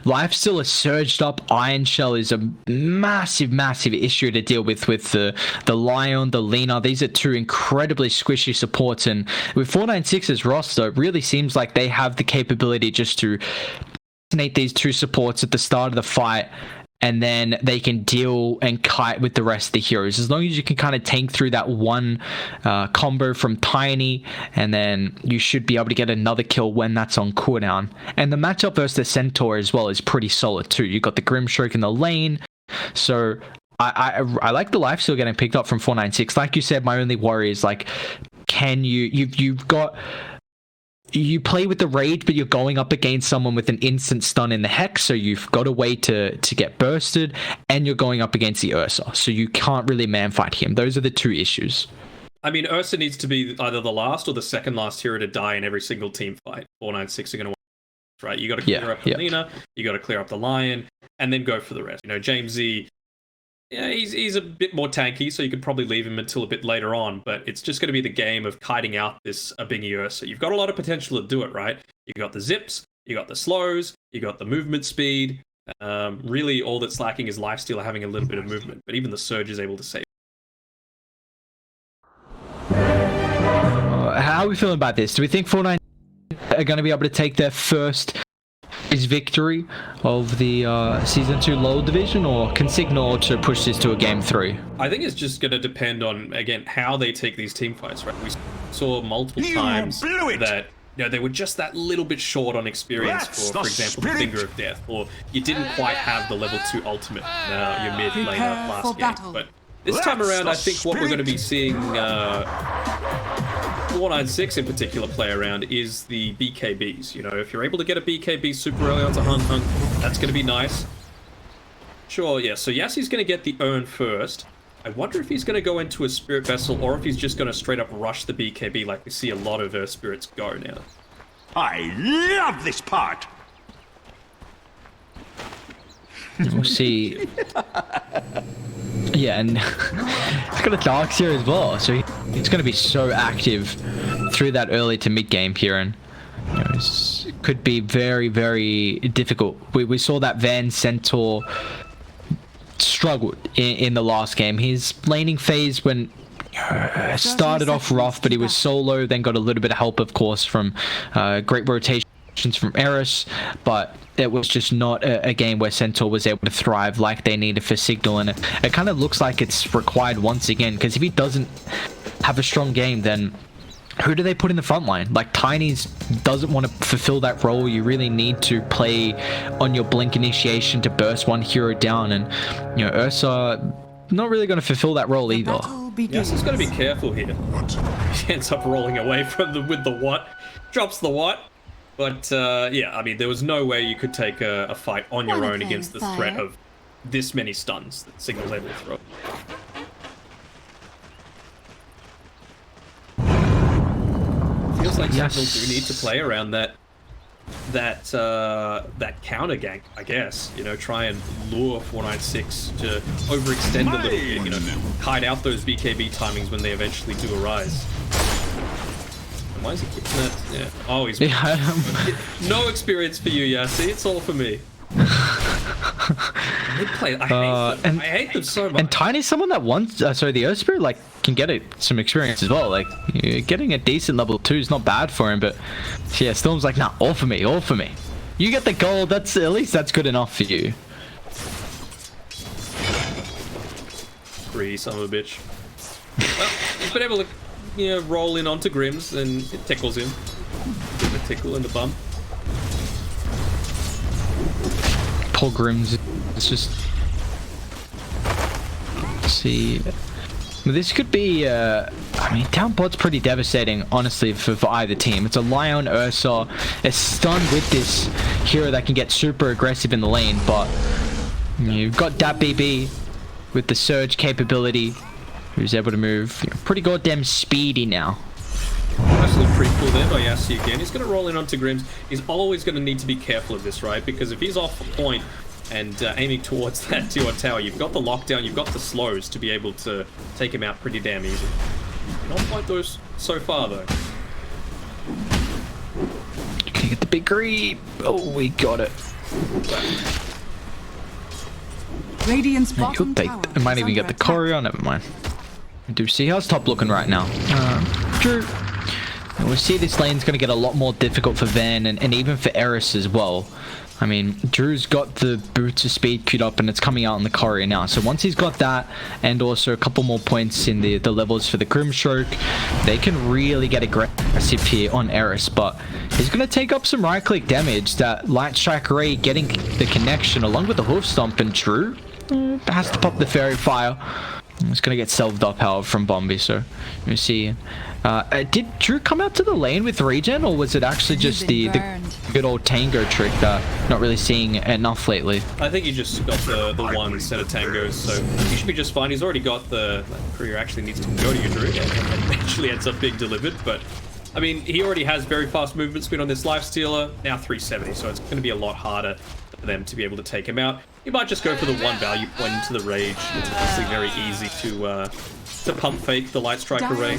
Lifesteal, a surged up Iron Shell is a massive, massive issue to deal with the Lion, the Lina. These are two incredibly squishy supports, and with 496's roster, it really seems like they have the capability just to assassinate these two supports at the start of the fight, and then they can deal and kite with the rest of the heroes. As long as you can kind of tank through that one combo from Tiny, and then you should be able to get another kill when that's on cooldown. And the matchup versus the Centaur as well is pretty solid too. You got the Grimstroke in the lane, so I like the lifesteal getting picked up from 496. Like you said, my only worry is like, can you've got. You play with the Rage, but you're going up against someone with an instant stun in the Hex, so you've got a way to get bursted, and you're going up against the Ursa, so you can't really man-fight him. Those are the two issues. I mean, Ursa needs to be either the last or the second last hero to die in every single team fight. 496 are going to win, right? You got to clear up the Lina, you got to clear up the Lion, and then go for the rest. You know, James Z, yeah, he's a bit more tanky, so you could probably leave him until a bit later on, but it's just going to be the game of kiting out this Abingi Ursa. You've got a lot of potential to do it, right? You got the zips, you got the slows, you got the movement speed. Really, all that's lacking is lifesteal having a little bit of movement, but even the Surge is able to save. How are we feeling about this? Do we think 496 are going to be able to take their first victory of the Season 2 LoL division, or can Cignal to push this to a Game 3? I think it's just going to depend on, again, how they take these team fights, right? We saw multiple times that they were just that little bit short on experience for example, the Finger of Death, or you didn't quite have the level 2 ultimate your mid laner last game. But this time around, I think what we're going to be seeing 496 in particular play around is the BKBs. You know, if you're able to get a BKB super early onto Hung, that's going to be nice. Sure, yeah, so Yassi's going to get the urn first. I wonder if he's going to go into a Spirit Vessel, or if he's just going to straight up rush the BKB like we see a lot of spirits go now. I love this part! We'll see. Yeah, and he's got a Dark here as well, so he's going to be so active through that early to mid game here, and you know, it could be very, very difficult. We saw that Van Centaur struggled in the last game. His laning phase when started off rough, but he was solo, then got a little bit of help, of course, from great rotations from Eris, but it was just not a game where Centaur was able to thrive like they needed for Cignal, and it kind of looks like it's required once again, because if he doesn't have a strong game, then who do they put in the front line? Like, Tiny's doesn't want to fulfill that role. You really need to play on your blink initiation to burst one hero down, and you know, Ursa not really going to fulfill that role either. Yes, he's got to be careful here. He ends up rolling away from with the what, drops the what. But yeah, I mean, there was no way you could take a fight on your own against the threat of this many stuns that Cignal's able to throw. Feels like Cignal do need to play around that counter gank, I guess. You know, try and lure 496 to overextend a little bit. You know, hide out those BKB timings when they eventually do arise. Why is he keeping that? Yeah. Oh, he's no experience for you, Yassi. It's all for me. I hate them so much. And Tiny's someone that wants, sorry, the Earth Spirit, like, can get some experience as well. Like, getting a decent level 2 is not bad for him, but yeah, Storm's like, nah, all for me, all for me. You get the gold, at least that's good enough for you. Free son of a bitch. Well, he's been able to, you know, roll in onto Grims, and it tickles him. Give him a tickle in the bum. Poor Grims. It's just... Let's see... This could be... I mean, down bot's pretty devastating, honestly, for either team. It's a Lion Ursa. It's stunned with this hero that can get super aggressive in the lane, but... You've got that BB with the surge capability, who's able to move pretty goddamn speedy now. Nice little pre-pull there by Yassi again. He's going to roll in onto Grims. He's always going to need to be careful of this, right? Because if he's off the point and aiming towards that T1 tower, you've got the lockdown, you've got the slows to be able to take him out pretty damn easy. Not quite those so far, though. Can you get the big green? Oh, we got it. Radiant's He'll bottom take, tower it might is even get under the choreo, never mind. Do see how's top looking right now. Drew. And we see this lane's going to get a lot more difficult for Van and even for Eris as well. I mean, Drew's got the boots of speed queued up and it's coming out in the choreo now. So once he's got that and also a couple more points in the levels for the Grimstroke, they can really get aggressive here on Eris. But he's going to take up some right-click damage. That Light Strike Ray getting the connection along with the Hoof Stomp, and Drew has to pop the Fairy Fire. It's going to get selved up, however, from Bombi. So let me see. Did Drew come out to the lane with regen, or was it actually just the good old Tango trick that not really seeing enough lately? I think he just got the one set of tangos, so he should be just fine. He's already got the courier actually needs to go to you, Drew, and eventually ends up being delivered. But I mean, he already has very fast movement speed on this Lifestealer, now 370, so it's going to be a lot harder for them to be able to take him out. He might just go for the one value point into the Rage. It's obviously very easy to pump fake the Light Strike Array.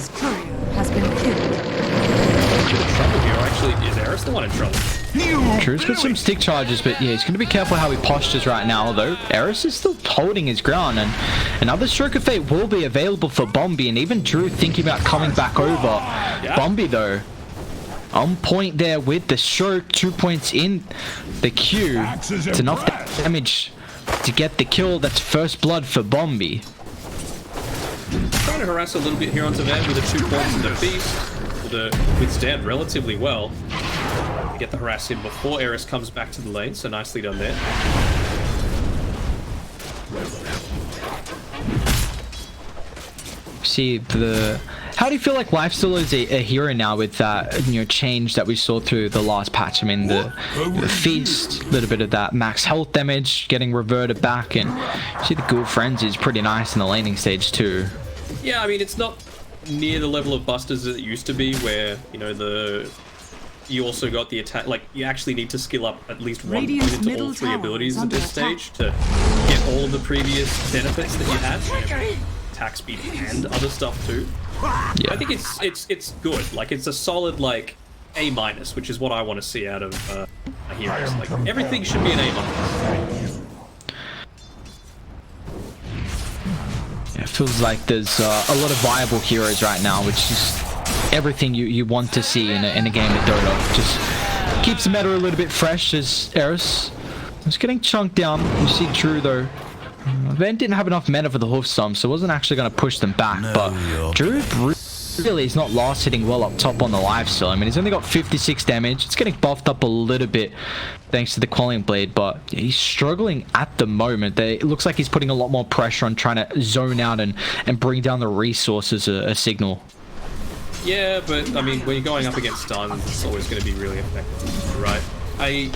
Has been killed. Trouble here, actually, is Eris the one in trouble? Drew's got some stick charges, but yeah, he's going to be careful how he postures right now, although Eris is still holding his ground, and another Stroke of Fate will be available for Bombi, and even Drew thinking about coming back over. Yeah. Bombi, though, on point there with the stroke, 2 points in the queue. It's enough damage to get the kill. That's first blood for Bombi. Trying to harass a little bit here onto Van with the 2 points in the Feast. To withstand relatively well. Get the harass in before Eris comes back to the lane, so nicely done there. See the... How do you feel like Lifestealer is a hero now with that change that we saw through the last patch? I mean, the Feast, a little bit of that max health damage getting reverted back, and see the Ghoul Frenzy is pretty nice in the laning stage too. Yeah, I mean, it's not near the level of busters that it used to be, where you also got the attack, like you actually need to skill up at least one point into all three abilities at this stage to get all of the previous benefits that you had, attack speed and other stuff too. Yeah. I think it's good. Like, it's a solid like A-, which is what I want to see out of heroes. Like, everything should be an A-. It feels like there's a lot of viable heroes right now, which is everything you want to see in a game of Dota. Just keeps the meta a little bit fresh as Eris is getting chunked down. You see Drew though. Van didn't have enough mana for the Hoof Stomp, so wasn't actually going to push them back. But Drew really is not last hitting well up top on the Lifesteal. I mean, he's only got 56 damage. It's getting buffed up a little bit thanks to the Quelling Blade, but he's struggling at the moment. It looks like he's putting a lot more pressure on trying to zone out and bring down the resources a Cignal. Yeah, but I mean, when you're going up against stuns, it's always going to be really effective, right? I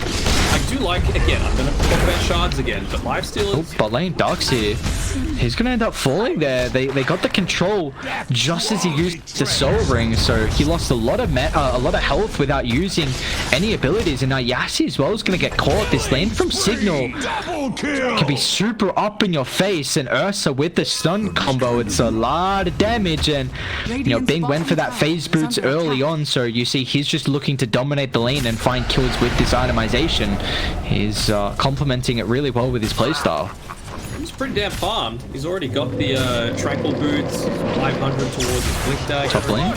do like, again, I'm going to talk about shards again, but Lifesteal is... Oh, bot lane Ducks here. He's going to end up falling there. They got the control just as he used the Soul Ring, so he lost a lot of health without using any abilities. And now Yassi as well is going to get caught. This lane from Cignal can be super up in your face, and Ursa with the stun combo, it's a lot of damage. And Bing went for that phase boots early on, so you see he's just looking to dominate the lane and find kills with this itemization. He's complementing it really well with his playstyle. He's pretty damn farmed. He's already got the Tranquil Boots, 500 towards his Blink Dash. Top lane.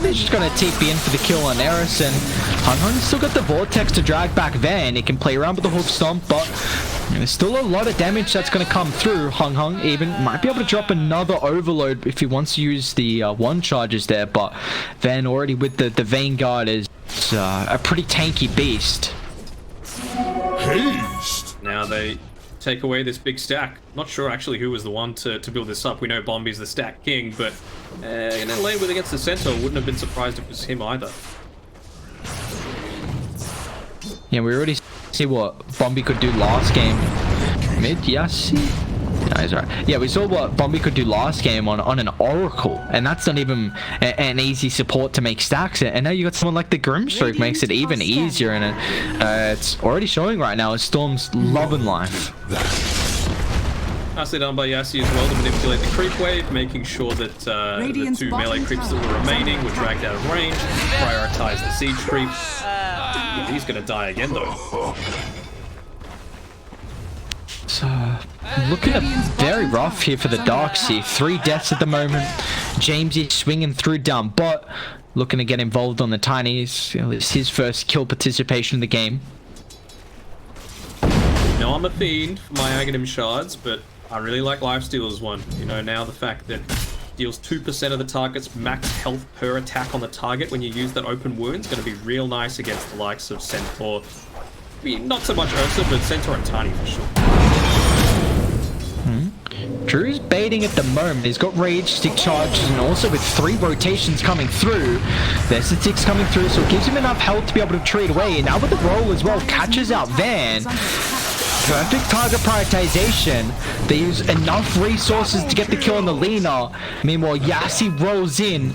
He's just going to TP in for the kill on Eris, and Hun still got the Vortex to drag back Van. He can play around with the Hoof Stomp, but there's still a lot of damage that's going to come through. Hung even might be able to drop another Overload if he wants to use the one charges there, but Van already with the Vanguard is a pretty tanky beast. Now they take away this big stack. Not sure actually who was the one to build this up. We know Bombi's the stack king, but in a lane with against the Centaur, wouldn't have been surprised if it was him either. Yeah, we already see what Bombi could do last game. Mid, Yassi? No, he's right. Yeah, we saw what Bombi could do last game on an Oracle, and that's not even an easy support to make stacks. And now you got someone like the Grimstroke, makes it even easier, and it's already showing right now as Storm's loving life. Nicely done by Yassi as well to manipulate the creep wave, making sure that the two melee creeps that were remaining were dragged out of range, prioritize the siege creep. He's gonna die again though. So, looking very rough here for the Darkseer. 3 deaths at the moment. Jamesy swinging through down bot, looking to get involved on the Tinies. It's his first kill participation in the game. No, I'm a fiend for my Aghanim shards, but I really like Lifestealer's one. You know, now the fact that deals 2% of the target's max health per attack on the target when you use that open wound is going to be real nice against the likes of Centaur. I mean, not so much Ursa, but Centaur and Tiny for sure. Drew's baiting at the moment. He's got rage, stick charges, and also with 3 rotations coming through. There's the sticks coming through, so it gives him enough health to be able to retreat away. And now with the roll as well, catches out Van. Perfect target prioritization. They use enough resources to get the kill on the Lina. Meanwhile, Yassi rolls in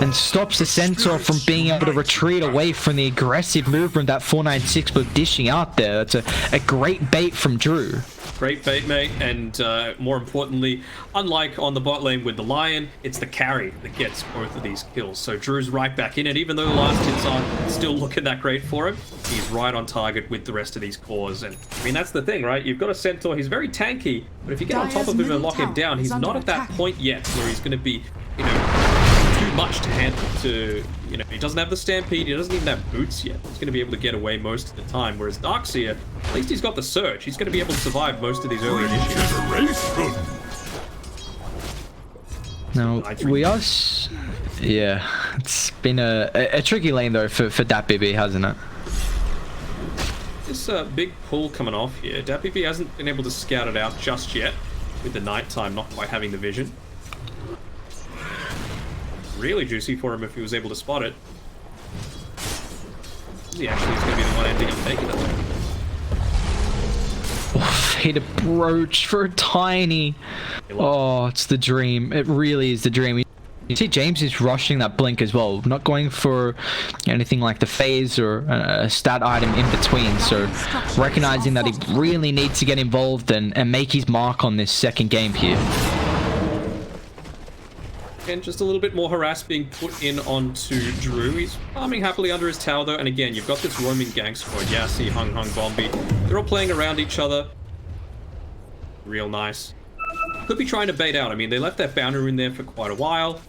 and stops the Centaur from being able to retreat away from the aggressive movement that 496 was dishing out there. That's a great bait from Drew. Great bait, mate, and more importantly, unlike on the bot lane with the Lion, it's the carry that gets both of these kills. So Drew's right back in it, even though the last hits aren't still looking that great for him, he's right on target with the rest of these cores. And I mean, that's the thing, right? You've got a Centaur, he's very tanky, but if you get on top of him and lock him down, he's not at that point yet where he's going to be, you know, too much to handle. You know, he doesn't have the Stampede, he doesn't even have boots yet. He's going to be able to get away most of the time, whereas Darkseer, at least he's got the Surge. He's going to be able to survive most of these early initiatives. Now, we are... Yeah, it's been a tricky lane though for DatBB, hasn't it? This big pull coming off here. DatBB hasn't been able to scout it out just yet, with the nighttime not quite having the vision. Really juicy for him if he was able to spot it. He actually is going to be the one ending up taking it though. Hit a brooch for a Tiny. Oh, it's the dream. It really is the dream. You see James is rushing that blink as well, not going for anything like the phase or a stat item in between, so recognizing that he really needs to get involved and make his mark on this second game here. And just a little bit more harass being put in onto Drew. He's farming happily under his tower though, and again, you've got this roaming gang squad. Yassi, Hung, Bombi. They're all playing around each other. Real nice. Could be trying to bait out. I mean, they left that boundary in there for quite a while.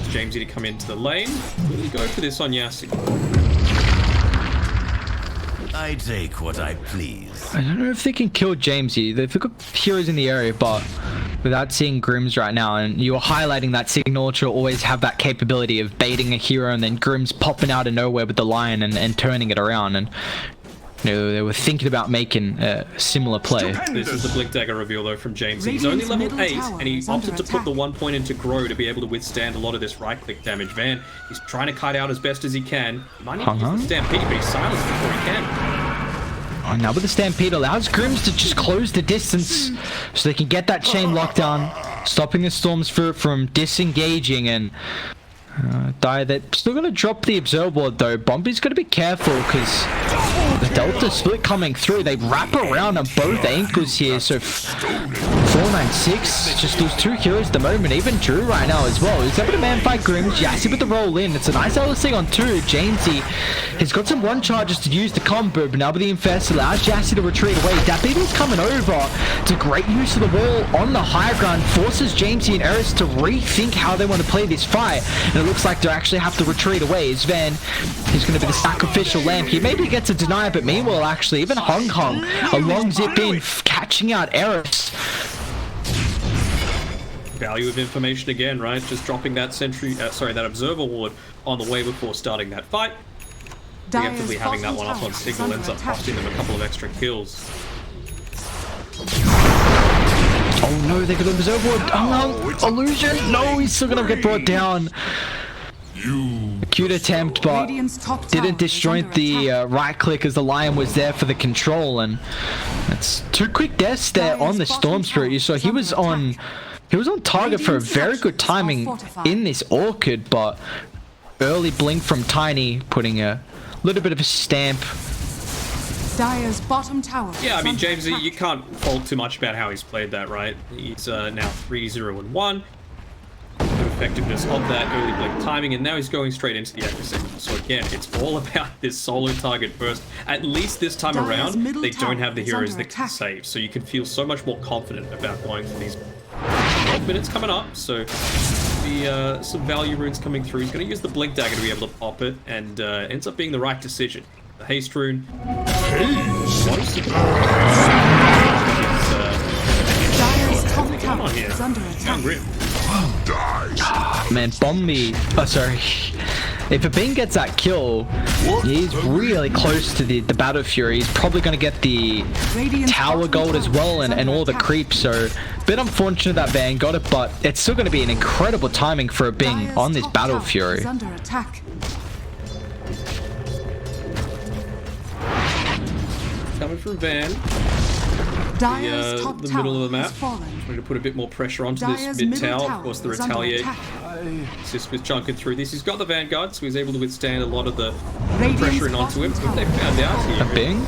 Jamesy to come into the lane. Will he go for this on Yassi? I take what I please. I don't know if they can kill Jamesy. They've got heroes in the area, but without seeing Grims right now, and you were highlighting that Cignal to always have that capability of baiting a hero and then Grims popping out of nowhere with the Lion and turning it around, and you know, they were thinking about making a similar play. This is the Blink Dagger reveal though from Jamesy. He's only level 8 and he opted to put the 1 point into Grow to be able to withstand a lot of this right click damage. Van, he's trying to kite out as best as he can. He might need to use the Stampede, but he's silenced before he can. Oh, now with the Stampede allows Grims to just close the distance so they can get that chain lockdown, stopping the Storm's Fruit from disengaging, and they're still going to drop the Observer Ward though. Bombi's got to be careful because the Delta split coming through. They wrap around on both ankles here, so 496 just those 2 heroes at the moment. Even Drew right now as well. He's able to man fight Grims. Yassi with the roll in. It's a nice LSC on 2. Jamesy has got some 1 charges to use the combo, but now with the Infest allows Yassi to retreat away. DatBB's coming over. It's a great use of the wall on the high ground. Forces Jamesy and Eris to rethink how they want to play this fight. And it looks like they actually have to retreat away. As Van, he's going to be the sacrificial lamb. He maybe gets a deny, but meanwhile, actually, even Hung a long zip in, catching out Eris. Value of information again, right? Just dropping that that Observer Ward on the way before starting that fight. Preemptively having that one up on Cignal ends up costing them a couple of extra kills. Oh no, they got an Observer Ward. Oh no, illusion. No, he's still gonna get brought down. Cute attempt, but didn't disjoint the right click as the Lion was there for the control, and it's 2 quick deaths there on the Storm Spirit. You saw he was on target for a very good timing in this Orchid, but early blink from Tiny putting a little bit of a stamp. Dire's bottom tower. Yeah, I mean, Jamesy, you can't fault too much about how he's played that, right? He's now 3-0-1. effectiveness of that early blink timing, and now he's going straight into the ecosystem. So again, it's all about this solo target first. At least this time around, they don't have the heroes that can save, so you can feel so much more confident about going for these 12 minutes coming up. So some value runes coming through. He's going to use the blink dagger to be able to pop it, and ends up being the right decision. The haste rune. Come on here. Man, Bombi. Oh, sorry. If a Bing gets that kill, he's really close to the Battle Fury. He's probably going to get the tower gold as well and all the creeps. So, a bit unfortunate that Van got it, but it's still going to be an incredible timing for a Bing on this Battle Fury. Coming from Van. The middle of the map. Trying to put a bit more pressure onto this mid tower. Of course, the retaliate assists with chunking through this. He's got the Vanguard, so he's able to withstand a lot of the pressure onto him. What they found out here a Bing?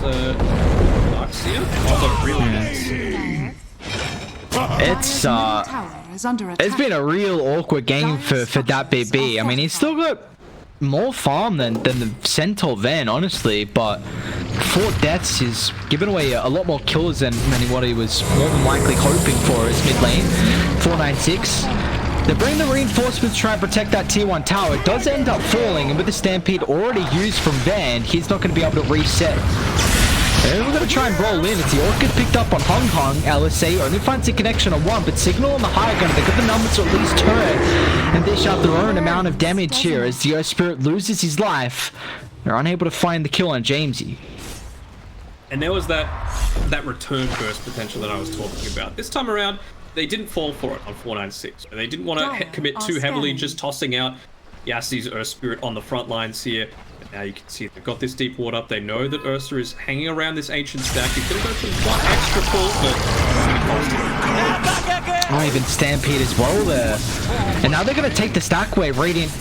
It's been a real awkward game for that BB. I mean, he's still got more farm than the Centaur Van, honestly, but 4 deaths is giving away a lot more kills than what he was more than likely hoping for his mid lane. 496. They bring the reinforcements to try and protect that tier 1 tower. It does end up falling, and with the Stampede already used from Van, he's not going to be able to reset. And we're going to try and roll in. It's the Orchid picked up on Hong Kong. LSA only finds a connection on 1, but Cignal on the high gun. They got the numbers to at least turn and dish out their own amount of damage here as the Earth Spirit loses his life. They're unable to find the kill on Jamesy. And there was that return burst potential that I was talking about. This time around, they didn't fall for it on 496. They didn't want to commit too heavily, just tossing out Yassi's Earth Spirit on the front lines here. But now you can see they've got this deep ward up. They know that Ursa is hanging around this ancient stack. He's going to go for one extra pull, but oh, even Stampede as well there. And now they're going to take the stack away. Radiant,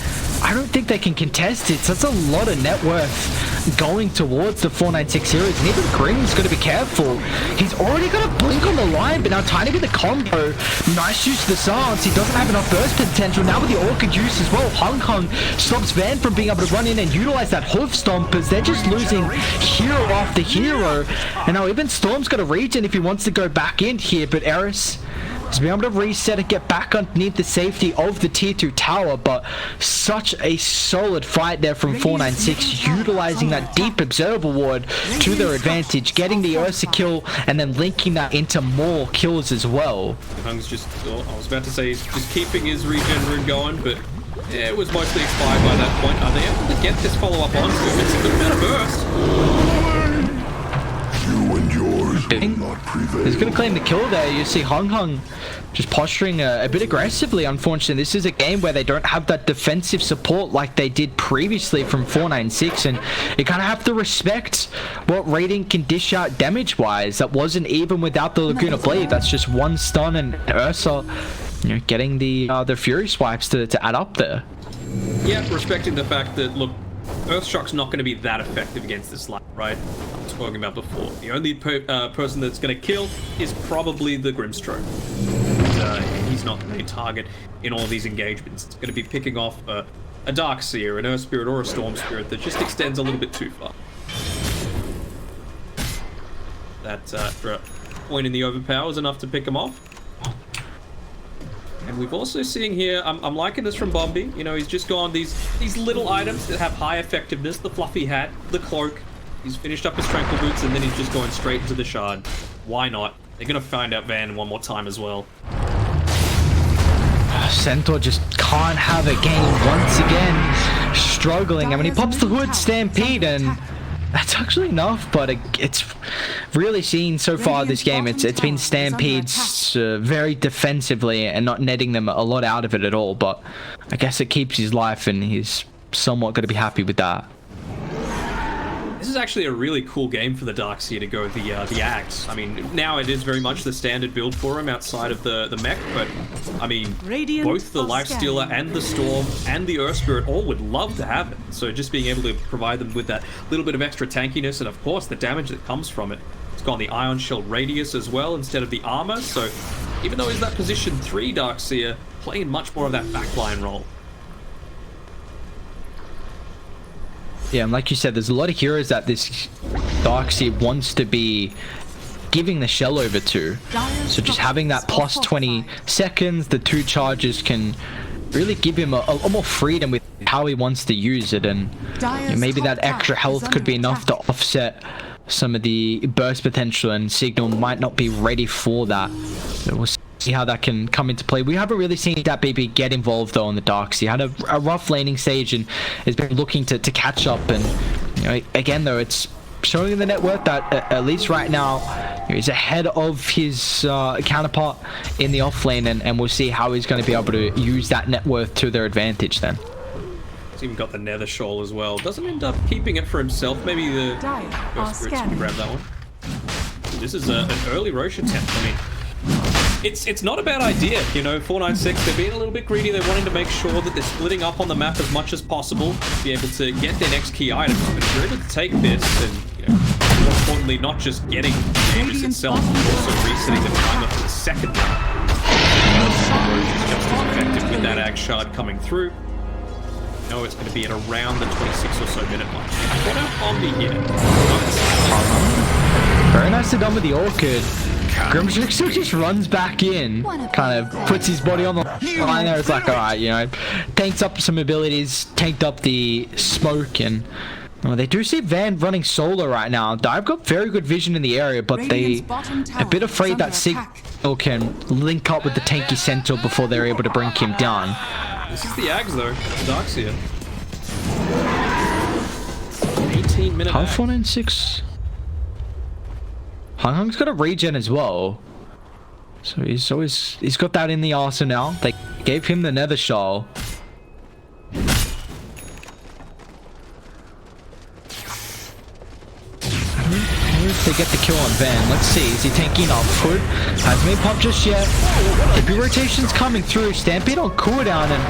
I don't think they can contest it. So that's a lot of net worth going towards the 496 heroes. And even Grim's going to be careful. He's already got a blink on the line, but now trying to get the combo. Nice use of the silence. He doesn't have enough burst potential. Now with the Orchid use as well, Hong Kong stops Van from being able to run in and utilize that hoof stomp, as they're just losing hero after hero. And now even Storm's got a regen if he wants to go back in here, but Eris has been able to reset and get back underneath the safety of the tier 2 tower. But such a solid fight there from 496, utilizing that deep observer ward to their advantage, getting the Ursa kill and then linking that into more kills as well. Hung's just, I was about to say, he's just keeping his regen rune going, but it was mostly expired by that point. Are they able to get this follow-up onto him? It's a good amount of burst. He's going to claim the kill there. You see Hong Kong just posturing a bit aggressively. Unfortunately, this is a game where they don't have that defensive support like they did previously from 496, and you kind of have to respect what Radiant can dish out damage-wise. That wasn't even without the Laguna Blade. That's just one stun, and Ursa, you know, getting the Fury swipes to add up there. Yeah, respecting the fact that, look, Earthshock's not going to be that effective against this line, right? I was talking about before. The only person that's going to kill is probably the Grimstroke. And he's not the main target in all of these engagements. It's going to be picking off a Darkseer, an Earth Spirit, or a Storm Spirit that just extends a little bit too far. That point in the overpower is enough to pick him off. And we've also seen here, I'm liking this from Bombi. You know, he's just gone these little items that have high effectiveness. The fluffy hat, the cloak. He's finished up his tranquil boots, and then he's just going straight into the shard. Why not? They're going to find out Van one more time as well. Centaur just can't have a game once again. Struggling. I mean, he pops the hood, Stampede, and that's actually enough, but it's really seen so far this game. It's been Stampede's very defensively and not netting them a lot out of it at all, but I guess it keeps his life, and he's somewhat going to be happy with that. This is actually a really cool game for the Darkseer to go the Axe. I mean, now it is very much the standard build for him outside of the mech, but I mean, both the Lifestealer and the Storm and the Earth Spirit all would love to have it. So just being able to provide them with that little bit of extra tankiness, and of course the damage that comes from it. It's got the Ion Shield radius as well instead of the armor, so even though he's that position 3 Darkseer, playing much more of that backline role. Yeah, and like you said, there's a lot of heroes that this Darkseid wants to be giving the shell over to. So just having that plus 20 seconds, the 2 charges can really give him a more freedom with how he wants to use it, and maybe that extra health could be enough to offset some of the burst potential, and Cignal might not be ready for that. So we'll see how that can come into play. We haven't really seen that baby get involved though on the Darks. He had a rough laning stage and has been looking to catch up, and you know, again though, it's showing the net worth that at least right now he's ahead of his counterpart in the off lane, and we'll see how he's going to be able to use that net worth to their advantage then. He's even got the Nether Shawl as well. Doesn't end up keeping it for himself. Maybe the Ghost Spirits can grab that one. This is an early Roche attempt. I mean, it's not a bad idea, you know. 496, they're being a little bit greedy. They're wanting to make sure that they're splitting up on the map as much as possible, be able to get their next key item. But if you're able to take this, and you know, more importantly, not just getting damage itself, but also resetting the timer for the second round. Roche is just as effective with that Ag Shard coming through. No, it's going to be at around the 26 or so minute mark. What out Bombi here? Very nicely done with the Orchid. Grimshark still just runs back in, kind of puts his body on the line there. It's like, alright, you know, tanks up some abilities, tanked up the smoke, and they do see Van running solo right now. I've got very good vision in the area, but they a bit afraid that Cignal can link up with the tanky Centaur before they're able to bring him down. This is the Ags though, Darkseid. 18-minute How 496? Hung's got a regen as well, so he's got that in the arsenal. They gave him the Nether Shawl. They get the kill on Van. Let's see. Is he tanking off? Could hasn't been popped just yet. The rotation's coming through. Stampede on cooldown, and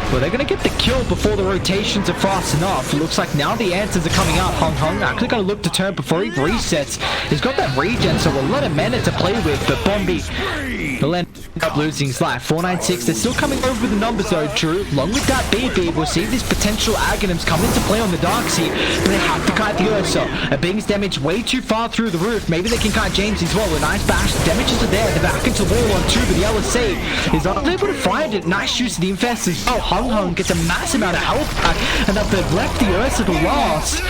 well, they're gonna get the kill before the rotations are fast enough. It looks like now the answers are coming out. Hung actually gonna look to turn before he resets. He's got that regen, so a lot of mana to play with. But Bombi will end up losing his life. 496. They're still coming over the numbers though, Drew. Along with that BB, we'll see these potential Aghanims come into play on the Darkseid, but they have to kite the Ursa. A Bing's damage way too far through the roof. Maybe they can kite James as well. A nice bash. The damages are there. They're back into the wall on 2, but the LSA is unable to find it. Nice use of the Infest as well. Hung gets a massive amount of health back, and that they've left the Ursa to last.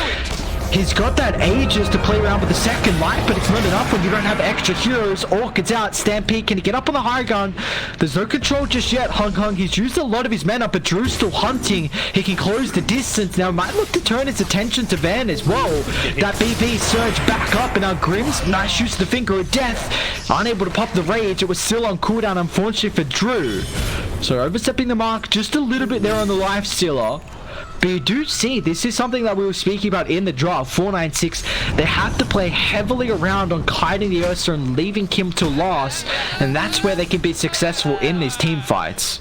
He's got that ages to play around with the second life, but it's not enough when you don't have extra heroes. Orchid's out. Stampede, can he get up on the high ground? There's no control just yet. Hung, he's used a lot of his mana, but Drew's still hunting. He can close the distance. Now, might look to turn his attention to Van as well. That BP surge back up, and now Grimm's nice use of the Finger of Death. Unable to pop the Rage. It was still on cooldown, unfortunately, for Drew. So, overstepping the mark just a little bit there on the Life Stealer. But you do see, this is something that we were speaking about in the draft. 496, they have to play heavily around on kiting the Ursa and leaving Kim to last, and that's where they can be successful in these team fights.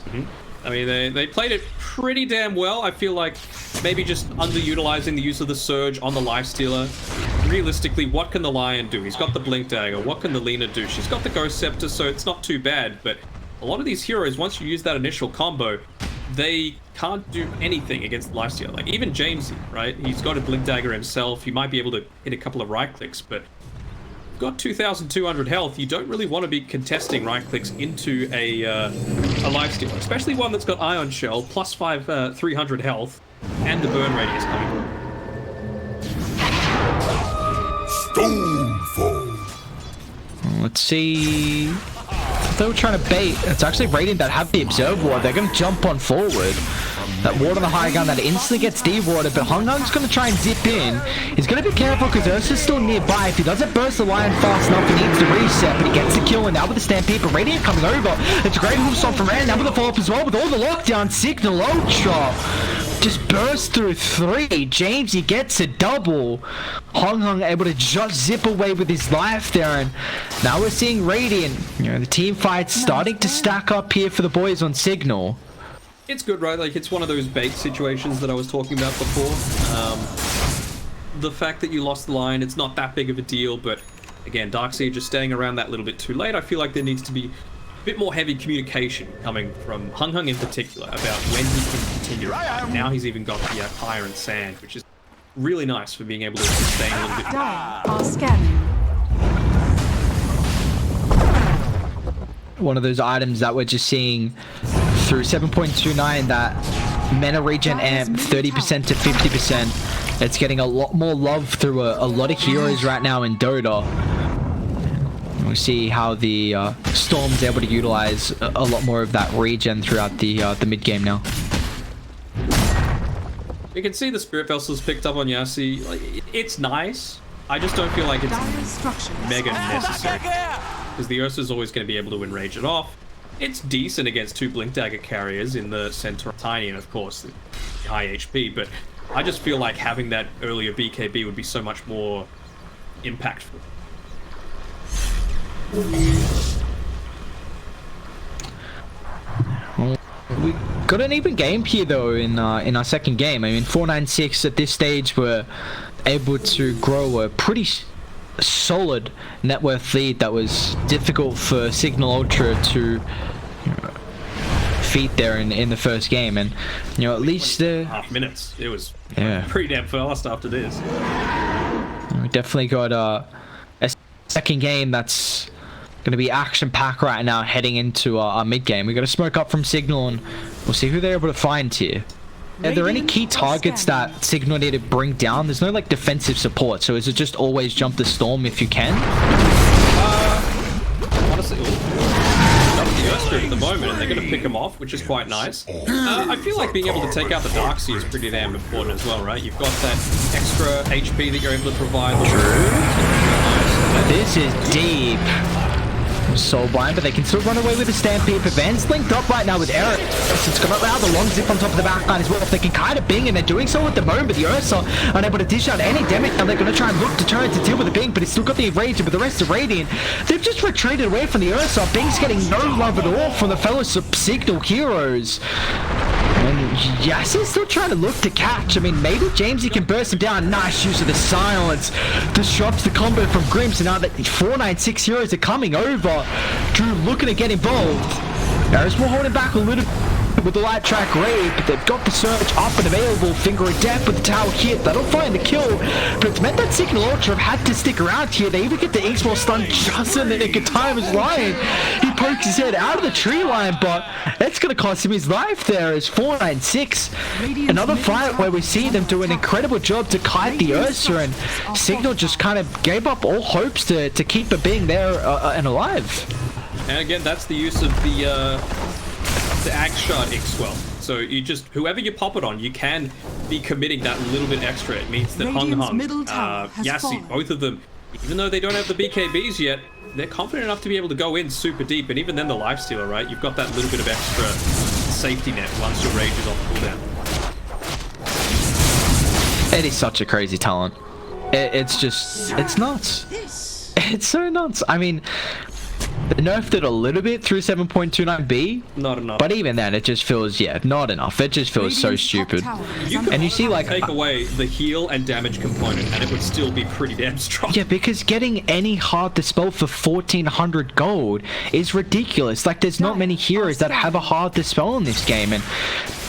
I mean, they played it pretty damn well. I feel like maybe just underutilizing the use of the Surge on the Lifestealer. Realistically, what can the Lion do? He's got the Blink Dagger. What can the Lina do? She's got the Ghost Scepter, so it's not too bad, but a lot of these heroes, once you use that initial combo, they can't do anything against Lifestealer. Like, even Jamesy, right? He's got a Blink Dagger himself. He might be able to hit a couple of right clicks, but you've got 2,200 health. You don't really want to be contesting right clicks into a Lifestealer, especially one that's got Ion Shell, plus 300 health, and the burn radius coming through. Stonefall. Let's see. They were trying to bait. It's actually Radiant that have the Observe Ward. They're going to jump on forward. That ward on the high ground that instantly gets dewatered, but Hung's going to try and zip in. He's going to be careful because Ursa's still nearby. If he doesn't burst the Lion fast enough, he needs to reset, but he gets the kill, and now with the Stampede, but Radiant coming over. It's a great hoof stop from Rand, now with the follow-up as well, with all the lockdown. Cignal Ultra just burst through 3. James, he gets a double. Hung able to just zip away with his life there, and now we're seeing Radiant. You know, the team fight's starting to stack up here for the boys on Cignal. It's good, right? Like, it's one of those bait situations that I was talking about before. The fact that you lost the line, it's not that big of a deal, but again, Darkseid just staying around that little bit too late. I feel like there needs to be bit more heavy communication coming from Hung in particular about when he can continue. Now he's even got the Iron Sand, which is really nice for being able to sustain a little bit. Dire are scanning. One of those items that we're just seeing through 7.29, that mana regen amp 30% to 50%. It's getting a lot more love through a lot of heroes right now in Dota. We'll see how the Storm's able to utilize a lot more of that regen throughout the mid game now. You can see the Spirit Vessel's picked up on Yassi. Like, it's nice. I just don't feel like it's mega necessary. Because the Ursa's always going to be able to enrage it off. It's decent against 2 Blink Dagger carriers in the center, Tiny, and of course the high HP, but I just feel like having that earlier BKB would be so much more impactful. Well, we got an even game here though in our second game. I mean, 496 at this stage were able to grow a pretty solid net worth lead that was difficult for Cignal Ultra to feat there in the first game, and at least half minutes it was pretty damn fast after this. We definitely got a second game that's going to be action-packed right now heading into our mid-game. We got a smoke up from Cignal, and we'll see who they're able to find here. Are there any key targets that Cignal need to bring down? There's no like defensive support, so is it just always jump the Storm if you can? Honestly, jump the Earthstrip at the moment, and they're going to pick him off, which is quite nice. I feel like being able to take out the Darkseer is pretty damn important as well, right? You've got that extra HP that you're able to provide. This is deep. Soulblind, but they can still run away with the Stampede. Vans linked up right now with Eric. It's gonna allow the long zip on top of the backline as well. If they can kind of bing, and they're doing so at the moment, but the Ursa unable to dish out any damage. Now they're gonna try and look to turn to deal with the Bing, but he's still got the Rage, but the rest of Radiant, they've just retreated away from the Ursa. Bing's getting no love at all from the fellow Signal heroes. And yes, he's still trying to look to catch. I mean, maybe Jamesy can burst him down. Nice use of the silence. Disrupts the combo from Grim. So now that 496 heroes are coming over, Drew looking to get involved. Eris will hold him back a little with the light track raid, but they've got the surge up and available. Finger of Death with the tower hit. That'll find the kill, but it's meant that Cignal Ultra have had to stick around here. They even get the Inkswell stun just in the nick of time as Lion. He pokes his head out of the tree line, but it's going to cost him his life there as 496. Another fight where we see them do an incredible job to kite the Ursa, and Cignal just kind of gave up all hopes to keep it being there and alive. And again, that's the use of the Ag Shard Inkswell. So you just, whoever you pop it on, you can be committing that little bit extra. It means that Hung, Yassi, both of them, even though they don't have the BKBs yet, they're confident enough to be able to go in super deep. And even then the Lifestealer, right? You've got that little bit of extra safety net once your Rage is off cooldown. It is such a crazy talent. It's just, it's nuts. It's so nuts. I mean, they nerfed it a little bit through 7.29B. Not enough. But even then, it just feels, not enough. It just feels so stupid. And you see, like, take away the heal and damage component, and it would still be pretty damn strong. Yeah, because getting any hard dispel for 1,400 gold is ridiculous. Like, there's not many heroes that have a hard dispel in this game, and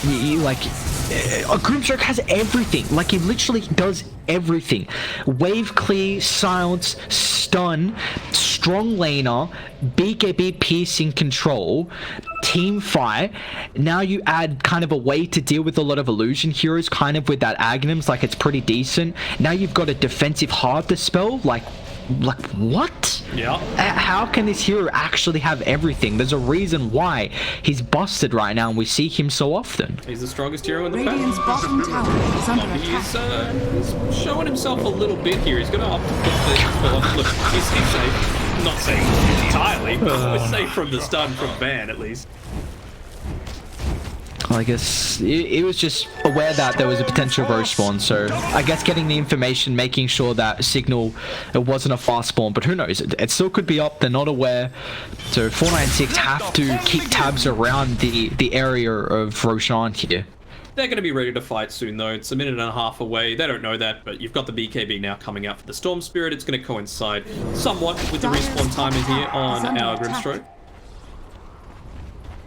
you like, Grimstroke has everything. Like, he literally does everything. Wave clear, silence, stun, strong laner, BKB piercing control, team fight. Now you add kind of a way to deal with a lot of illusion heroes, kind of with that Aghanims, like it's pretty decent. Now you've got a defensive hard dispel, like what? Yeah. How can this hero actually have everything? There's a reason why he's busted right now, and we see him so often. He's the strongest hero in the Radiant's bottom tower is under attack. He's showing himself a little bit here. He's going to opt to put the... Look, he's safe. Not safe entirely, but we're safe from the stun from Van, at least. Well, I guess it was just aware that there was a potential roach spawn, so I guess getting the information, making sure that Cignal, it wasn't a fast spawn, but who knows, it still could be up, they're not aware. So 496 have to keep tabs around the area of Roshan here. They're going to be ready to fight soon, though. It's a minute and a half away. They don't know that, but you've got the BKB now coming out for the Storm Spirit. It's going to coincide somewhat with the respawn timing here on our Grimstroke.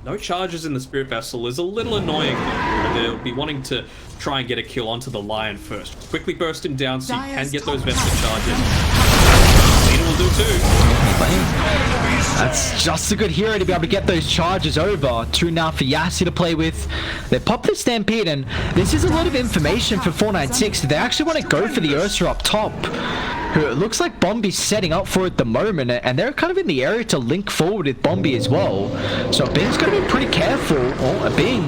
No charges in the Spirit Vessel is a little annoying. They'll be wanting to try and get a kill onto the Lion first. Quickly burst him down so you can get those Vesper charges. Lina will do too. That's just a good hero to be able to get those charges over. 2 now for Yassi to play with. They pop the Stampede, and this is a lot of information for 496. They actually want to go for the Ursa up top, who it looks like Bombi's setting up for at the moment, and they're kind of in the area to link forward with Bombi as well. So Bing's going to be pretty careful. Oh, Bing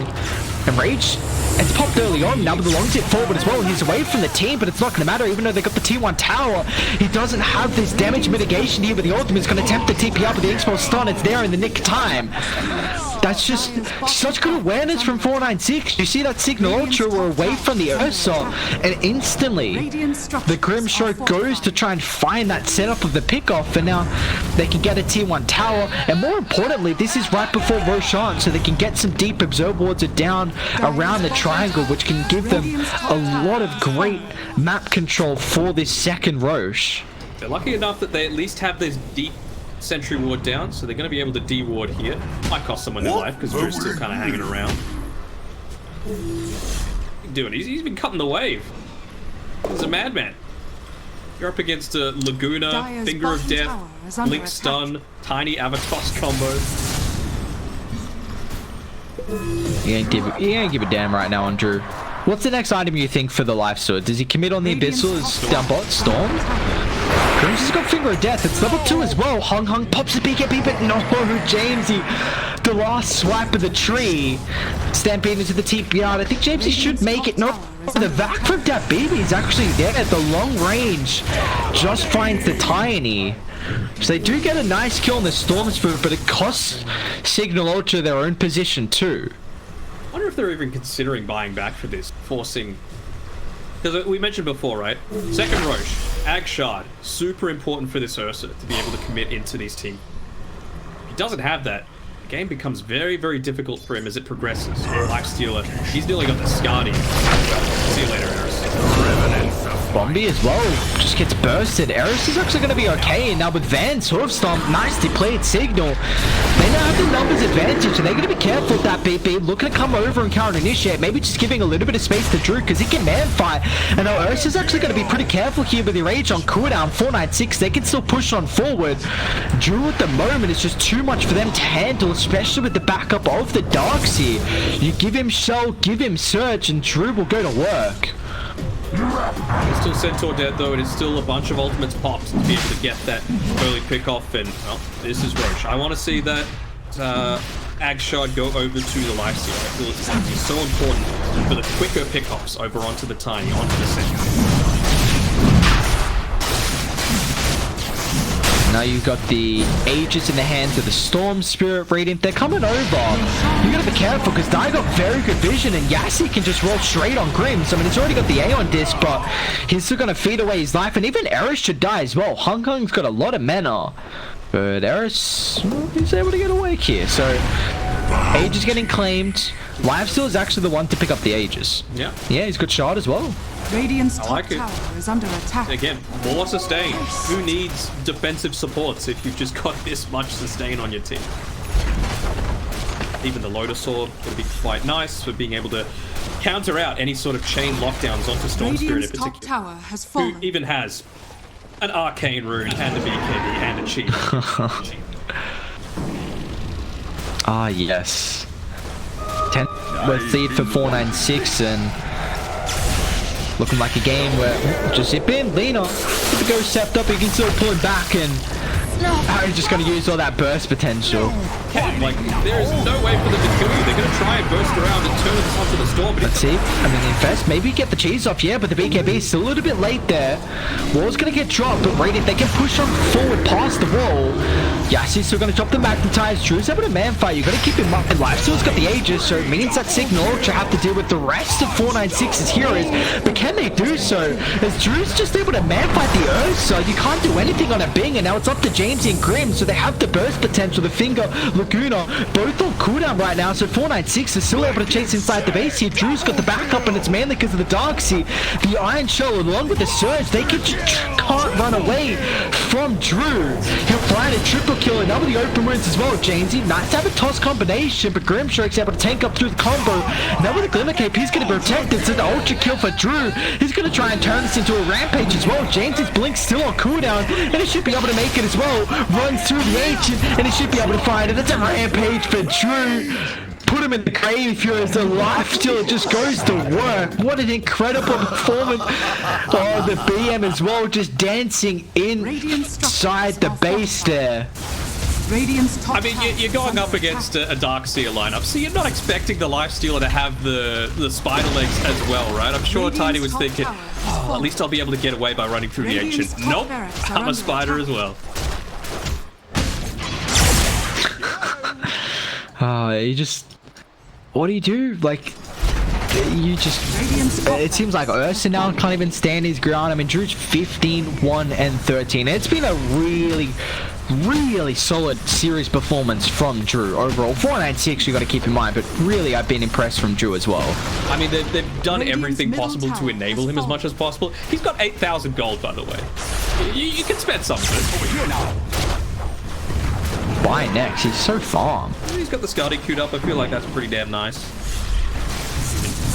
and Rage. It's popped early on, now with the long tip forward as well. He's away from the team, but it's not going to matter, even though they got the T1 tower. He doesn't have this damage mitigation here, but the ultimate is going to attempt the TP up with the Expo stun. It's there in the nick of time. That's just such good awareness from 496. You see that Cignal Ultra were away from the Ursa, and instantly the Grimstroke goes to try and find that setup of the pickoff, and now they can get a T1 tower, and more importantly, this is right before Roshan, so they can get some deep observe wards down around the triangle, which can give them a lot of great map control for this second Roche. They're lucky enough that they at least have this deep sentry ward down, so they're going to be able to de-ward here. Might cost someone their life because Drew's still kind of hanging around. Doing, he's been cutting the wave. He's a madman. You're up against a Laguna, Dire's Finger of Death, Blink attack. Stun, Tiny Avatos combo. You ain't give a damn right now on Drew. What's the next item you think for the life sword? Does he commit on the Abyssal as down bot? Storm? Grims has got Finger of Death. It's level 2 as well. Hung pops the BKB, but no, Jamesy. The last swipe of the tree. Stampede into the TP out. I think Jamesy should make it. No, the vac from that baby is actually there at the long range. Just finds the Tiny. So they do get a nice kill on the Storm Spirit, but it costs Cignal Ultra their own position too. I wonder if they're even considering buying back for this, forcing... Because we mentioned before, right? Second Roche, Ag Shard, super important for this Ursa to be able to commit into these teams. If he doesn't have that, the game becomes very, very difficult for him as it progresses. Lifestealer, he's nearly got the Scardy. See you later, Eris. Bombi as well just gets bursted. Eris is actually going to be okay, and now with Van's Hoof Stomp, nicely played Cignal. They now have the numbers advantage, and they're going to be careful with that BP, looking to come over and counter initiate, maybe just giving a little bit of space to Drew because he can man fight. And now Eris is actually going to be pretty careful here with the Rage on cooldown. 496, they can still push on forward. Drew at the moment is just too much for them to handle, especially with the backup of the Darkseer. You give him Shell, give him Surge, and Drew will go to work. It's still Centaur dead though, it is still a bunch of ultimates pops to be able to get that early pickoff, and well, this is Roche. I want to see that Ag Shard go over to the Lifesteal. I feel it's going to be so important for the quicker pickoffs over onto the Tiny, onto the Centaur. Now you've got the Aegis in the hands of the Storm Spirit Radiant. They're coming over. You gotta be careful because Dai got very good vision, and Yassi can just roll straight on Grims. I mean, he's already got the Aeon disc, but he's still gonna feed away his life, and even Eris should die as well. Hung's got a lot of mana, but Eris, well, he's able to get awake here. So Aegis getting claimed. Lifesteal is actually the one to pick up the Aegis. Yeah, he's got shard as well. Radiant's top like tower is under attack. Again, more sustain. Who needs defensive supports if you've just got this much sustain on your team? Even the Lotus Sword going to be quite nice for being able to counter out any sort of chain lockdowns onto Storm Spirit in particular. Top tower has fallen. Who even has an Arcane Rune and a BKB and a Cheat. Ah, yes. 10 worth lead for 496, and looking like a game where just zip in, Lina, if it goes stepped up, you can still pull it back, and Harry's just going to use all that burst potential. Like, there is no way for them to kill you. They're going to try and burst around and turn this onto the Storm. But let's see. I mean, Infest, maybe get the cheese off, yeah, but the BKB is still a little bit late there. Wall's going to get dropped, but Radiant, they can push on forward past the wall. Yassi's still going to drop the magnetize. Drew's able to man fight. You've got to keep him up in life. Still's got the Aegis, so it means that Cignal Ultra have to deal with the rest of 496's heroes. But can they do so? As Drew's just able to man fight the Ursa, you can't do anything on a Bing, and now it's up to Jamesy and Grim, so they have the burst potential. The Finger, Laguna, both on cooldown right now, so 496 is still able to chase inside the base here. Drew's got the backup, and it's mainly because of the Darkseer. The Iron Shell, along with the Surge, they can't run away from Drew. He'll find a triple kill, another the open wounds as well. Jamesy, nice to have a toss combination, but Grimstroke's able to tank up through the combo. Now with the Glimmer Cape, he's going to be protected. So the ultra kill for Drew. He's going to try and turn this into a rampage as well. Jamesy's Blink's still on cooldown, and he should be able to make it as well. Runs through the ancient, and he should be able to find it. It's a rampage for Drew. Put him in the grave here as the life stealer just goes to work. What an incredible performance. Oh, the BM as well, just dancing inside the base there. I mean, you're going up against a Darkseer lineup, so you're not expecting the Lifestealer to have the spider legs as well, right? I'm sure Tiny was thinking, oh, at least I'll be able to get away by running through the Ancient. Nope, I'm a spider as well. You just... What do you do? Like, you just... It seems like Ursa now can't even stand his ground. I mean, Drew's 15, 1, and 13. It's been a really solid series performance from Drew overall. 496 you got to keep in mind, but really I've been impressed from Drew as well. I mean, they've done everything possible to enable him as much as possible. He's got 8,000 gold, by the way. You can spend some of it. Over here now. Buy next, he's so farm. He's got the Skadi queued up. I feel like that's pretty damn nice.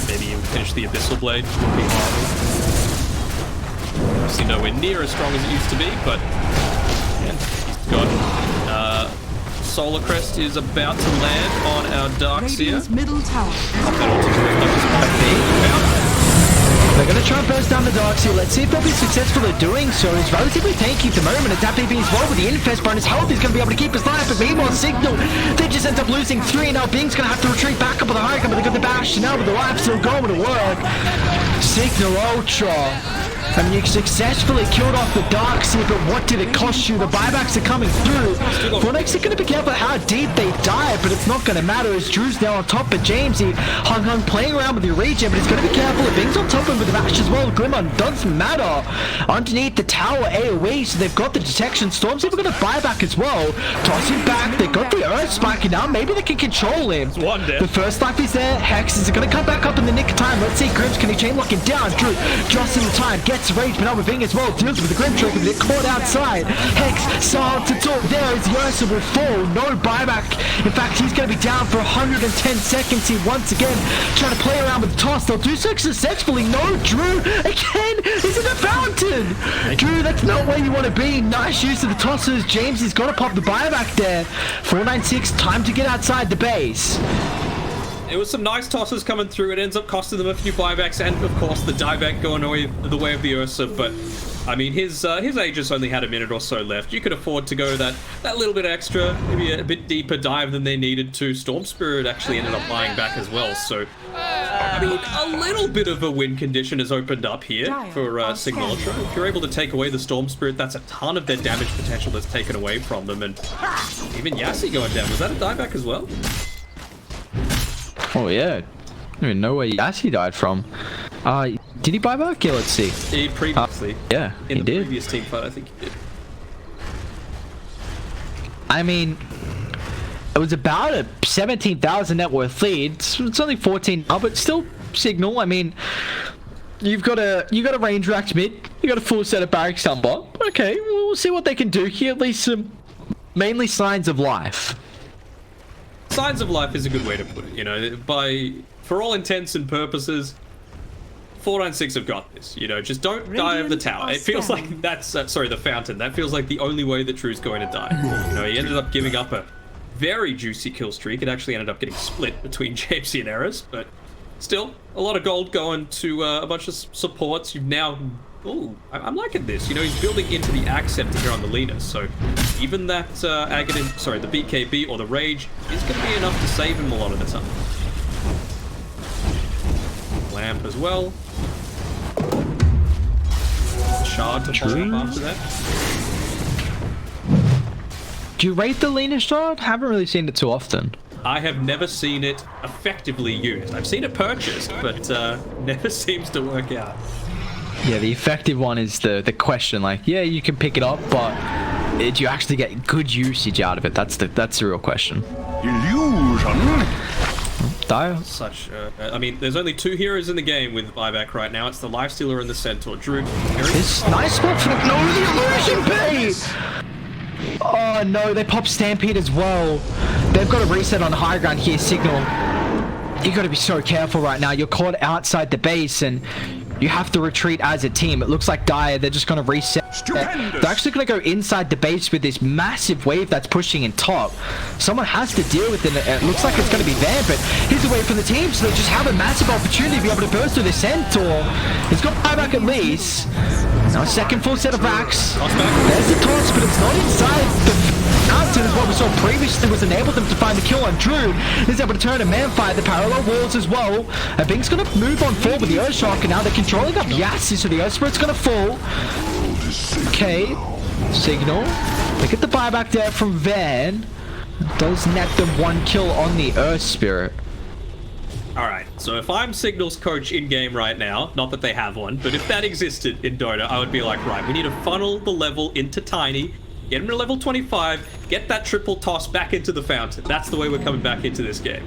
Maybe even finish the Abyssal Blade. Obviously nowhere near as strong as it used to be, but yeah, he's got Solar Crest is about to land on our Darkseer. Middle tower. They're going to try and burst down the Darkseer. Let's see if they'll be successful at doing so. He's relatively tanky at the moment. It's FPP as well with the Infest bonus. Health he's going to be able to keep his life, but meanwhile, Cignal, they just end up losing 3. Now Bing's going to have to retreat back up with the high ground, but they got the bash. Now with the life still going to work. Cignal Ultra. I mean, you successfully killed off the Darkseer, but what did it cost you? The buybacks are coming through. Phoenix are going to be careful how deep they dive, but it's not going to matter as Drew's now on top. But Jamesy, Hung playing around with the regen, but he's going to be careful. If Bing's on top of him with the bash as well, Glimmer doesn't matter. Underneath the tower AoE, so they've got the detection. Storm's even got a buyback as well. Tossing back, they got the Earth Spike, now maybe they can control him. The first life is there. Hex is going to come back up in the nick of time. Let's see, Grims, can he chain lock him down? Drew, just in the time, gets rage, but now with Bing as well, deals with the Grimstroke, but they're caught outside. Hex, silence to talk. There is the Ursa will fall. No buyback. In fact, he's going to be down for 110 seconds here once again. Trying to play around with the toss. They'll do so successfully. No, Drew, again, he's in the fountain. Drew, that's not where you want to be. Nice use of the tosses. James has got to pop the buyback there. 496, time to get outside the base. It was some nice tosses coming through. It ends up costing them a few buybacks, and of course the dieback going away the way of the Ursa. But I mean, his Aegis only had a minute or so left. You could afford to go that little bit extra, maybe a bit deeper dive than they needed to. Storm Spirit actually ended up buying back as well. So I mean, a little bit of a win condition has opened up here for Cignal Ultra. If you're able to take away the Storm Spirit, that's a ton of their damage potential that's taken away from them. And even Yassi going down. Was that a dieback as well? Oh yeah, I don't even know where Yassi died from. Did he buy back? Yeah, let's see. He previously. Yeah, in he the did. Previous team fight, I think he did. I mean, it was about a 17,000 net worth lead. It's only 14 now, but still Cignal. I mean, you got a range racked mid. You got a full set of barracks down bot. Okay, we'll see what they can do here. At least some mainly signs of life. Signs of life is a good way to put it, you know, for all intents and purposes, 496 have got this, you know, just don't die of the tower. It feels like that's, sorry, the fountain. That feels like the only way that Drew's going to die. You know, he ended up giving up a very juicy kill streak. It actually ended up getting split between Jamesy and Eris, but still, a lot of gold going to a bunch of supports. You've now... Ooh, I'm liking this. You know, he's building into the Acceptor here on the Lena, so even that Aghanim, sorry, the BKB or the Rage is going to be enough to save him a lot of the time. Lamp as well. Shard to follow up after that. Do you rate the Lena Shard? Haven't really seen it too often. I have never seen it effectively used. I've seen it purchased, but never seems to work out. Yeah, the effective one is the question. Like, yeah, you can pick it up, but do you actually get good usage out of it? That's the real question. Illusion. Dire. Such, I mean, there's only 2 heroes in the game with buyback right now. It's the Lifestealer and the Centaur. Drew. This nice spot for the illusion bait. Oh no, they pop Stampede as well. They've got a reset on high ground here, Cignal. You got to be so careful right now. You're caught outside the base and you have to retreat as a team. It looks like Dire, they're just going to reset. Stupendous. They're actually going to go inside the base with this massive wave that's pushing in top. Someone has to deal with it. It looks like it's going to be Van, but he's away from the team, so they just have a massive opportunity to be able to burst through the centaur. He's got buyback at least. Now a second full set of backs. There's the toss, but it's not inside the mountain as what we saw previously was enabled them to find the kill on Drew. He's able to turn a man fire the parallel walls as well. And Bing's going to move on forward with the Earthshock, and now they're controlling up Yassi, so the Earth Spirit's going to fall. Okay, Cignal. They get the buyback there from Van. Does net them 1 kill on the Earth Spirit. Alright, so if I'm Cignal's coach in-game right now, not that they have one, but if that existed in Dota, I would be like, right, we need to funnel the level into Tiny, get him to level 25, get that triple toss back into the fountain. That's the way we're coming back into this game.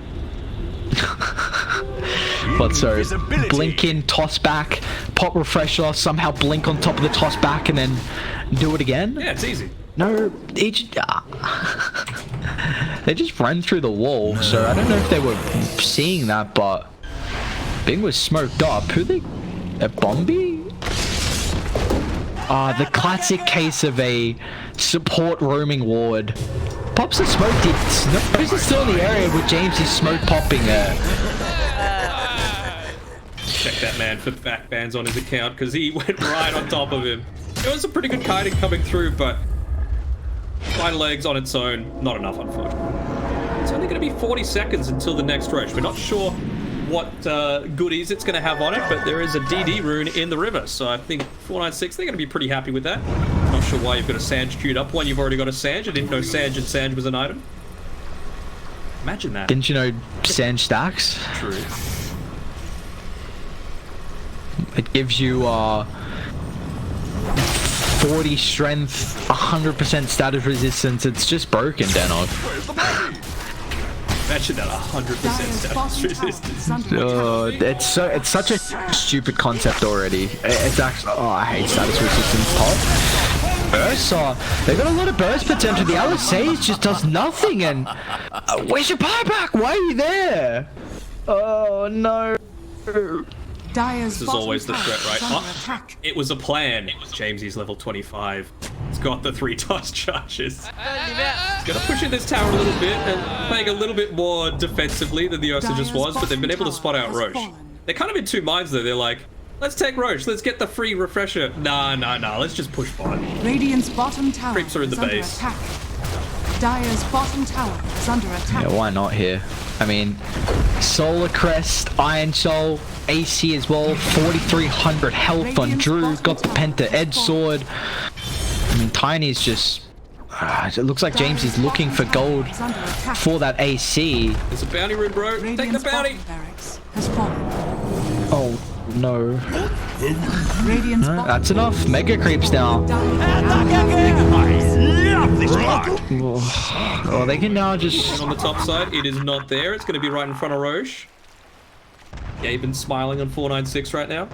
But so, blink in, toss back, pop refresher, somehow blink on top of the toss back, and then do it again? Yeah, it's easy. No, they just ran through the wall, so I don't know if they were seeing that, but Bing was smoked up. Who they? A Bombi? The classic case of a support roaming ward. Pops a smoke did. Who's still in the area with James is smoke popping there? Check that man for back bans on his account, because he went right on top of him. It was a pretty good kiting coming through, but fine legs on its own, not enough, unfortunately. It's only going to be 40 seconds until the next roach. We're not sure what goodies it's going to have on it, but there is a DD rune in the river, so I think 496, they're going to be pretty happy with that. Not sure why you've got a Sange queued up when you've already got a Sange. I didn't know Sange and Sange was an item. Imagine that. Didn't you know Sange stacks? True. It gives you 40 strength, 100% status resistance. It's just broken, Denov. Imagine that 100% status resistance. It's such a stupid concept already. It's actually, I hate status resistance pop. Ursa, they got a lot of burst potential. The LSA just does nothing, and where's your buyback? Why are you there? Oh no. This is always the threat, right? Oh, it was a plan. Jamesy's level 25. He's got the 3 toss charges. He's gonna push in this tower a little bit and playing a little bit more defensively than the Ursa just was, but they've been able to spot out Roche. They're kind of in two minds though. They're like, let's take Roche, let's get the free refresher. Nah, let's just push bot. Radiant's bottom tower Creeps are in the base. Dire's bottom tower is under attack. Yeah, why not here? I mean, Solar Crest, Iron Soul, AC as well, 4,300 health on Drew, got the Penta Edge Sword. I mean, Tiny's just... it looks like James is looking for gold for that AC. There's a bounty rune, bro. Take the bounty. Oh, no. No, that's enough. Mega creeps now. Oh, they can now just... On the top side, it is not there. It's going to be right in front of Roche. Gaben smiling on 496 right now.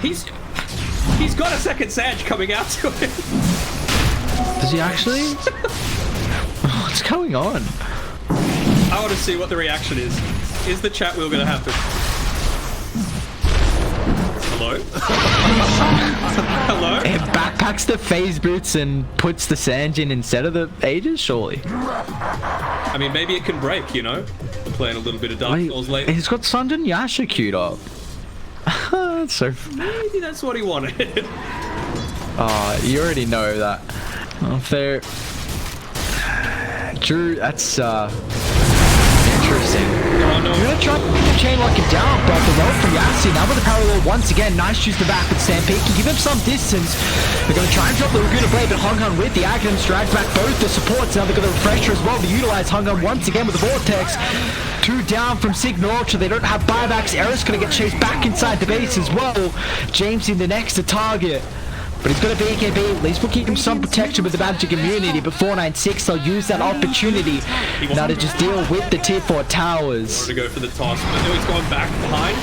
He's got a second Sage coming out to him. Does he actually? What's going on? I want to see what the reaction is. Is the chat wheel going to happen? Hello? Hello? It backpacks the phase boots and puts the Sange in instead of the Aegis, surely. I mean, maybe it can break, you know? I'm playing a little bit of Dark Souls lately. He's got Sanjin Yasha queued up. That's so... Maybe that's what he wanted. You already know that. Fair. Drew, that's interesting. Oh, no. You're gonna try to chain lock it down, but the roll from Yassi now with the parallel once again. Nice choose the back with Stampede. Can give him some distance. They're gonna try and drop the Laguna Blade, but Hung with the Aghanim drags back both the supports. Now they've got the refresher as well to utilize Hung once again with the Vortex. 2 down from Cignal, so they don't have buybacks. Eris gonna get chased back inside the base as well. James in the next to target. But he's got a BKB, at least we'll keep him some protection with the magic immunity, but 496, they'll use that opportunity now to just deal with the tier 4 towers. To go for the toss, but no, he's going back behind.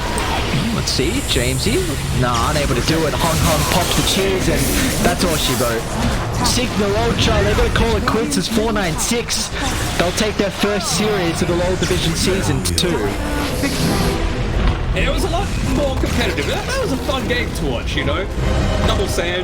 Let's see. Jamesy. Nah, unable to do it. Hong Kong pops the cheers, and that's all she wrote. Cignal Ultra, they're going to call it quits as 496. They'll take their first series of the LoL Division Season 2. It was a lot more competitive. That was a fun game to watch, you know? Double Sand.